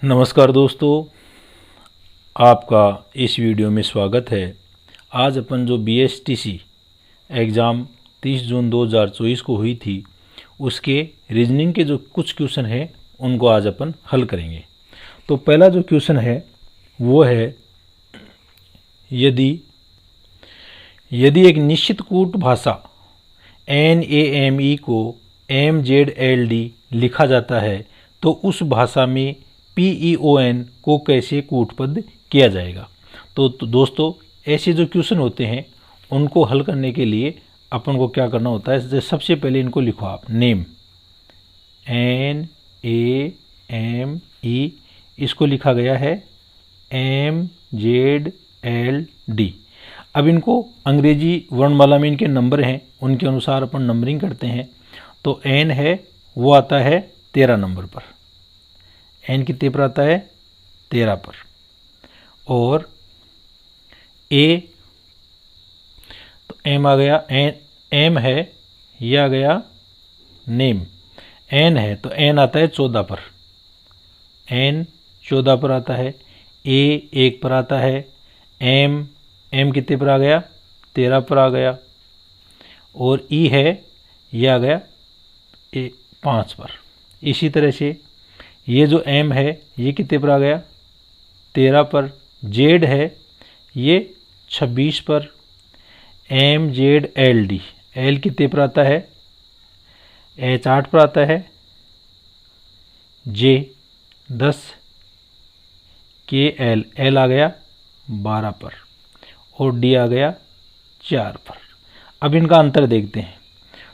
नमस्कार दोस्तों, आपका इस वीडियो में स्वागत है। आज अपन जो BSTC एग्ज़ाम 30 जून 2024 को हुई थी उसके रीजनिंग के जो कुछ क्वेश्चन हैं उनको आज अपन हल करेंगे। तो पहला जो क्वेश्चन है वो है, यदि एक निश्चित कूट भाषा NAME को MZLD लिखा जाता है तो उस भाषा में PEON को कैसे कूटबद्ध किया जाएगा। तो दोस्तों, ऐसे जो क्वेश्चन होते हैं उनको हल करने के लिए अपन को क्या करना होता है, जैसे सबसे पहले इनको लिखो आप, नेम NAME, इसको लिखा गया है MZLD। अब इनको अंग्रेजी वर्णमाला में इनके नंबर हैं, उनके अनुसार अपन नंबरिंग करते हैं। तो N है वो आता है 13 नंबर पर, N कितने पर आता है 13 पर। और A, तो M आ गया, M है ये आ गया नेम। N है तो N आता है 14 पर, N 14 पर आता है। A 1 पर आता है। M कितने पर आ गया 13 पर आ गया। और E है ये आ गया 5 पर। इसी तरह से ये जो M है ये कितने पर आ गया 13 पर। Z है ये 26 पर। MZLD, L कितने पर आता है H 8 पर आता है। J 10, KL, L आ गया 12 पर और D आ गया 4 पर। अब इनका अंतर देखते हैं।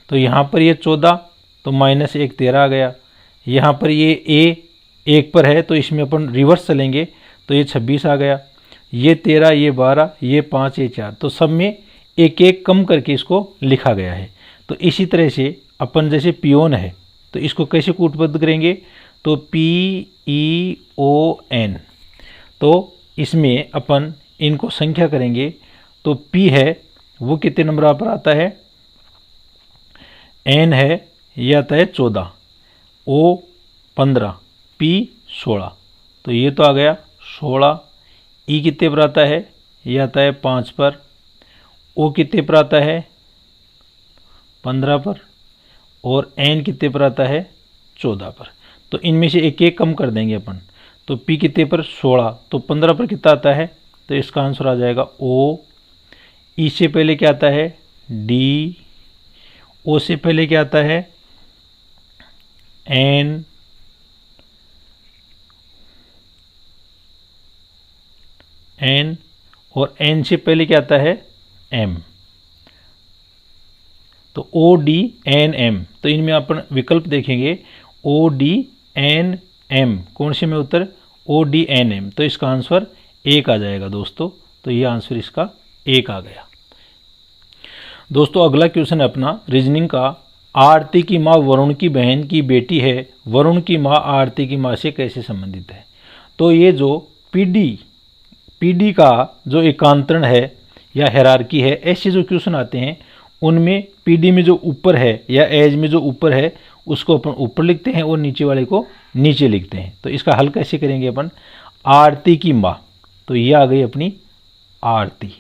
तो यहाँ पर ये 14 तो -1 13 आ गया। यहाँ पर ये A 1 पर है तो इसमें अपन रिवर्स चलेंगे तो ये 26 आ गया। ये 13, ये 12, ये 5, ये 4, तो सब में एक एक कम करके इसको लिखा गया है। तो इसी तरह से अपन जैसे पियोन है तो इसको कैसे कूटबद्ध करेंगे, तो PEON, तो इसमें अपन इनको संख्या करेंगे। तो P है वो कितने नंबर पर आता है, N है ये आता है 14, O 15, P 16, तो ये तो आ गया 16। E कितने पर आता है, ये आता है 5 पर। O कितने पर आता है 15 पर। और N कितने पर आता है 14 पर। तो इनमें से एक एक कम कर देंगे अपन। तो P कितने पर 16, तो 15 पर कितना आता है, तो इसका आंसर आ जाएगा O। E से पहले क्या आता है D, O से पहले क्या आता है N, और N से पहले क्या आता है M, तो ODNM। तो इनमें अपन विकल्प देखेंगे ODNM, कौन से में उत्तर ODNM, तो इसका आंसर 1 आ जाएगा दोस्तों। तो ये आंसर इसका 1 आ गया। दोस्तों, अगला क्वेश्चन है अपना रीजनिंग का, आरती की माँ वरुण की बहन की बेटी है, वरुण की माँ आरती की माँ से कैसे संबंधित है। तो ये जो पीडी का जो एकांतरण है या हेरारकी है, ऐसे जो क्वेश्चन आते हैं उनमें पीडी में जो ऊपर है या एज में जो ऊपर है उसको अपन ऊपर लिखते हैं और नीचे वाले को नीचे लिखते हैं। तो इसका हल कैसे करेंगे अपन, आरती की माँ, तो ये आ गई अपनी आरती,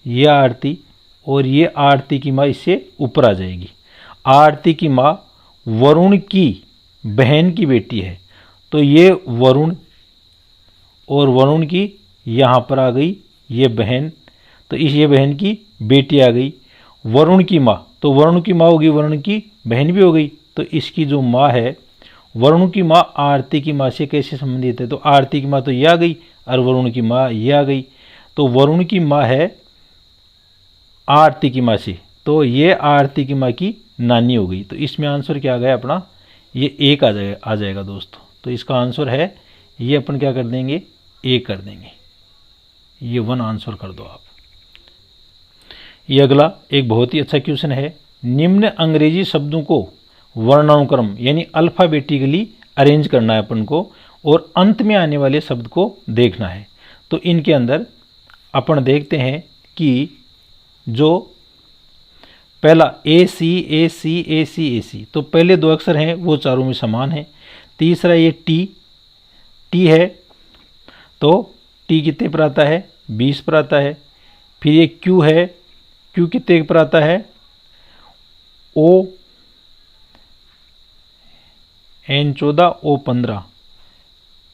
ये आरती, और ये आरती की माँ इससे ऊपर आ जाएगी। आरती की माँ वरुण की बहन की बेटी है, तो ये वरुण, और वरुण की यहाँ पर आ गई ये बहन, तो ये बहन की बेटी आ गई। वरुण की माँ, तो वरुण की माँ होगी, वरुण की बहन भी हो गई। तो इसकी जो माँ है वरुण की माँ आरती की माँ से कैसे संबंधित है, तो आरती की माँ तो ये आ गई और वरुण की माँ ये आ गई। तो वरुण की माँ है आरती की माँ से, तो ये आरती की माँ की नानी हो गई। तो इसमें आंसर क्या आ गया अपना, ये 1 आ जाएगा दोस्तों। तो इसका आंसर है ये, अपन क्या कर देंगे 1 कर देंगे, ये 1 आंसर कर दो आप। ये अगला एक बहुत ही अच्छा क्वेश्चन है, निम्न अंग्रेजी शब्दों को वर्णानुक्रम यानी अल्फ़ाबेटिकली अरेंज करना है अपन को, और अंत में आने वाले शब्द को देखना है। तो इनके अंदर अपन देखते हैं कि जो पहला AC, तो पहले 2 अक्षर हैं वो चारों में समान हैं। तीसरा ये T, टी है तो टी कितने पर आता है, 20 पर आता है। फिर ये क्यू है, क्यू कितने पर आता है, ओ N14 O15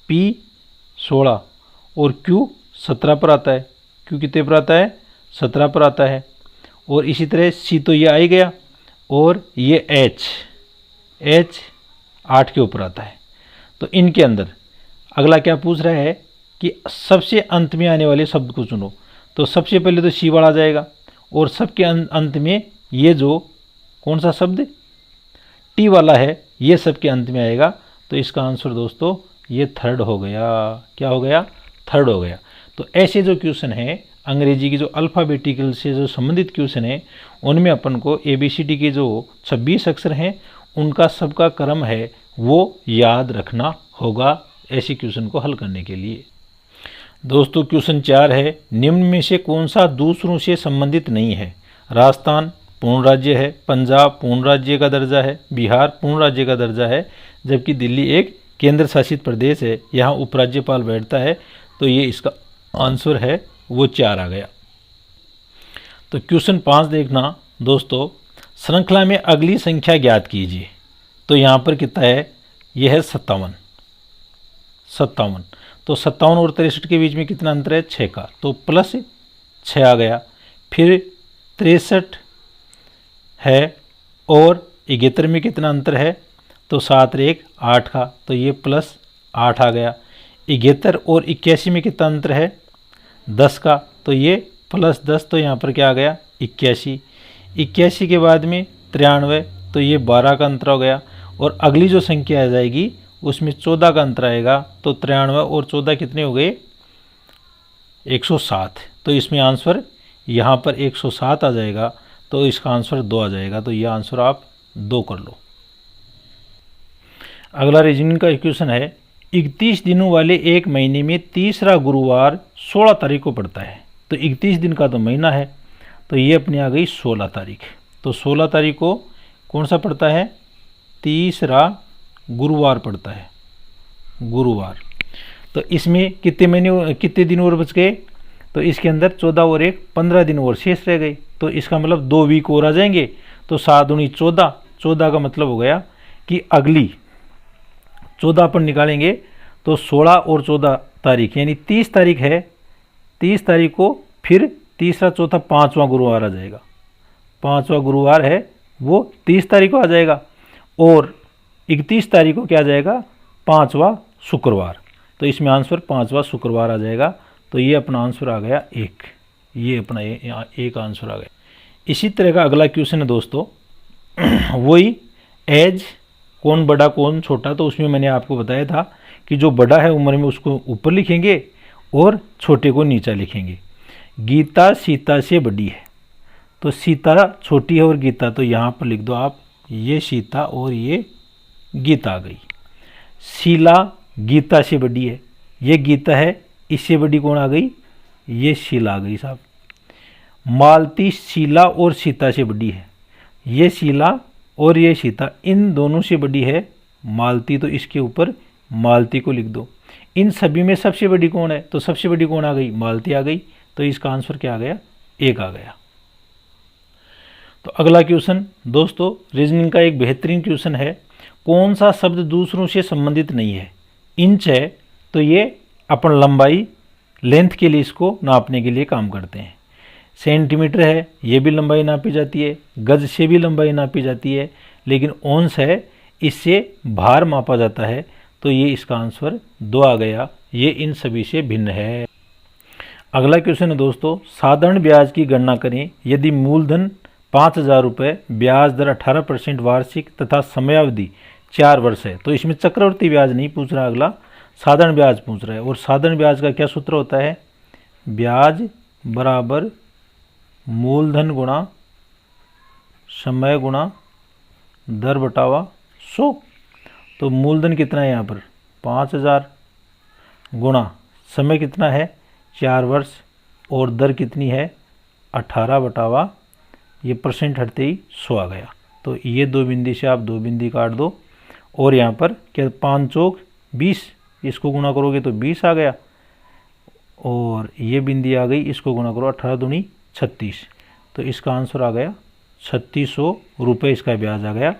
P16 और Q 17 पर आता है। Q कितने पर आता है, 17 पर आता है। और इसी तरह C तो ये आ ही गया और ये H 8 के ऊपर आता है। तो इनके अंदर अगला क्या पूछ रहा है कि सबसे अंत में आने वाले शब्द को चुनो। तो सबसे पहले तो C वाला जाएगा और सबके अंत में ये जो कौन सा शब्द टी वाला है ये सबके अंत में आएगा। तो इसका आंसर दोस्तों ये थर्ड हो गया। क्या हो गया, थर्ड हो गया। तो ऐसे जो क्वेश्चन है अंग्रेजी की जो अल्फ़ाबेटिकल से जो संबंधित क्वेश्चन है उनमें अपन को ABCD के जो 26 अक्षर हैं उनका सबका क्रम है वो याद रखना होगा ऐसे क्वेश्चन को हल करने के लिए। दोस्तों क्वेश्चन 4 है, निम्न में से कौन सा दूसरों से संबंधित नहीं है। राजस्थान पूर्ण राज्य है, पंजाब पूर्ण राज्य का दर्जा है, बिहार पूर्ण राज्य का दर्जा है, जबकि दिल्ली एक केंद्र शासित प्रदेश है, यहाँ उपराज्यपाल बैठता है। तो ये इसका आंसर है वो 4 आ गया। तो क्वेश्चन 5 देखना दोस्तों, श्रृंखला में अगली संख्या ज्ञात कीजिए। तो यहाँ पर कितना है, यह है 57। तो 57 और 63 के बीच में कितना अंतर है, 6 का, तो प्लस 6 आ गया। फिर 63 है और 71 में कितना अंतर है, तो 7 1 8 का, तो ये प्लस 8 आ गया। 71 और 81 में कितना अंतर है, 10 का, तो ये प्लस 10, तो यहाँ पर क्या आ गया 81। 81 के बाद में 93, तो ये 12 का अंतर हो गया। और अगली जो संख्या आ जाएगी उसमें 14 का अंतर आएगा, तो 93 और 14 कितने हो गए, 107। तो इसमें आंसर यहाँ पर 107 आ जाएगा, तो इसका आंसर 2 आ जाएगा। तो यह आंसर आप 2 कर लो। अगला रीजनिंग का क्वेश्चन है, 31 दिनों वाले एक महीने में तीसरा गुरुवार 16 तारीख को पड़ता है। तो 31 दिन का तो महीना है, तो ये अपनी आ गई 16 तारीख। तो 16 तारीख को कौन सा पड़ता है, तीसरा गुरुवार पड़ता है, गुरुवार। तो इसमें कितने दिन और बच गए, तो इसके अंदर 14 और 1 15 दिन और शेष रह गए। तो इसका मतलब 2 वीक और आ जाएंगे। तो 7 दूनी 14, 14 का मतलब हो गया कि अगली 14 पर निकालेंगे तो 16 और 14 तारीख यानी 30 तारीख है। 30 तारीख को फिर तीसरा चौथा 5वां गुरुवार आ जाएगा। 5वां गुरुवार है वो 30 तारीख को आ जाएगा और 31 तारीख को क्या आ जाएगा, 5वां शुक्रवार। तो इसमें आंसर 5वां शुक्रवार आ जाएगा। तो ये अपना आंसर आ गया 1। ये अपना एक आंसर आ गया। इसी तरह का अगला क्वेश्चन है दोस्तों, वही एज कौन बड़ा कौन छोटा। तो उसमें मैंने आपको बताया था कि जो बड़ा है उम्र में उसको ऊपर लिखेंगे और छोटे को नीचा लिखेंगे। गीता सीता से बड़ी है, तो सीता छोटी है और गीता, तो यहाँ पर लिख दो आप, ये सीता और ये गीता आ गई। शीला गीता से बड़ी है, ये गीता है, इससे बड़ी कौन आ गई, ये शीला आ गई साहब। मालती शीला और सीता से बड़ी है, ये शीला और ये सीता, इन दोनों से बड़ी है मालती, तो इसके ऊपर मालती को लिख दो। इन सभी में सबसे बड़ी कौन है, तो सबसे बड़ी कौन आ गई, मालती आ गई। तो इसका आंसर क्या आ गया, 1 आ गया। तो अगला क्वेश्चन दोस्तों रीजनिंग का एक बेहतरीन क्वेश्चन है, कौन सा शब्द दूसरों से संबंधित नहीं है। इंच है तो ये अपन लंबाई लेंथ के लिए इसको नापने के लिए काम करते हैं। सेंटीमीटर है, ये भी लंबाई नापी जाती है, गज से भी लंबाई नापी जाती है, लेकिन औंस है, इससे भार मापा जाता है। तो ये इसका आंसर 2 आ गया, ये इन सभी से भिन्न है। अगला क्वेश्चन है दोस्तों, साधारण ब्याज की गणना करें यदि मूलधन 5,000 रुपये, ब्याज दर 18% वार्षिक तथा समयावधि 4 वर्ष है। तो इसमें चक्रवर्ती ब्याज नहीं पूछ रहा, अगला साधारण ब्याज पूछ रहा है। और साधारण ब्याज का क्या सूत्र होता है, ब्याज बराबर मूलधन गुणा समय गुणा दर बटावा 100। तो मूलधन कितना है यहाँ पर 5,000 गुणा समय कितना है 4 वर्ष और दर कितनी है 18 बटावा ये परसेंट हटते ही 100 आ गया। तो ये 2 बिंदी से आप 2 बिंदी काट दो और यहाँ पर क्या 5 चौक 20, इसको गुना करोगे तो 20 आ गया, और ये बिंदी आ गई, इसको गुना करो 18 दूनी 36, तो इसका आंसर आ गया 3600 रुपये इसका ब्याज आ गया,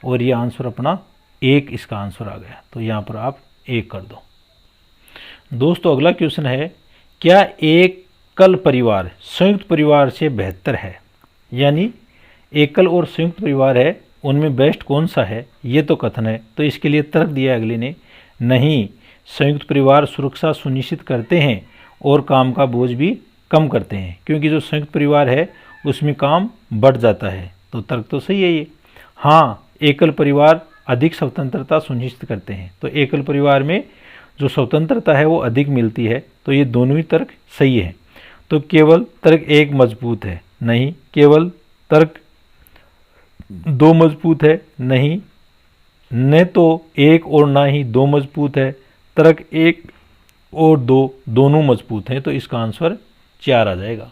और ये आंसर अपना 1 इसका आंसर आ गया। तो यहाँ पर आप 1 कर दो। दोस्तों अगला क्वेश्चन है, क्या एकल परिवार संयुक्त परिवार से बेहतर है? यानी एकल और संयुक्त परिवार है, उनमें बेस्ट कौन सा है, ये तो कथन है। तो इसके लिए तर्क दिया अगले ने, नहीं, संयुक्त परिवार सुरक्षा सुनिश्चित करते हैं और काम का बोझ भी कम करते हैं, क्योंकि जो संयुक्त परिवार है उसमें काम बढ़ जाता है। तो तर्क तो सही है ये। हाँ, एकल परिवार अधिक स्वतंत्रता सुनिश्चित करते हैं, तो एकल परिवार में जो स्वतंत्रता है वो अधिक मिलती है। तो ये दोनों ही तर्क सही है। तो केवल तर्क 1 मजबूत है, नहीं। केवल तर्क 2 मजबूत है, नहीं। न तो 1 और ना ही 2 मजबूत है, तर्क 1 और 2 दोनों मजबूत हैं। तो इसका आंसर 4 आ जाएगा।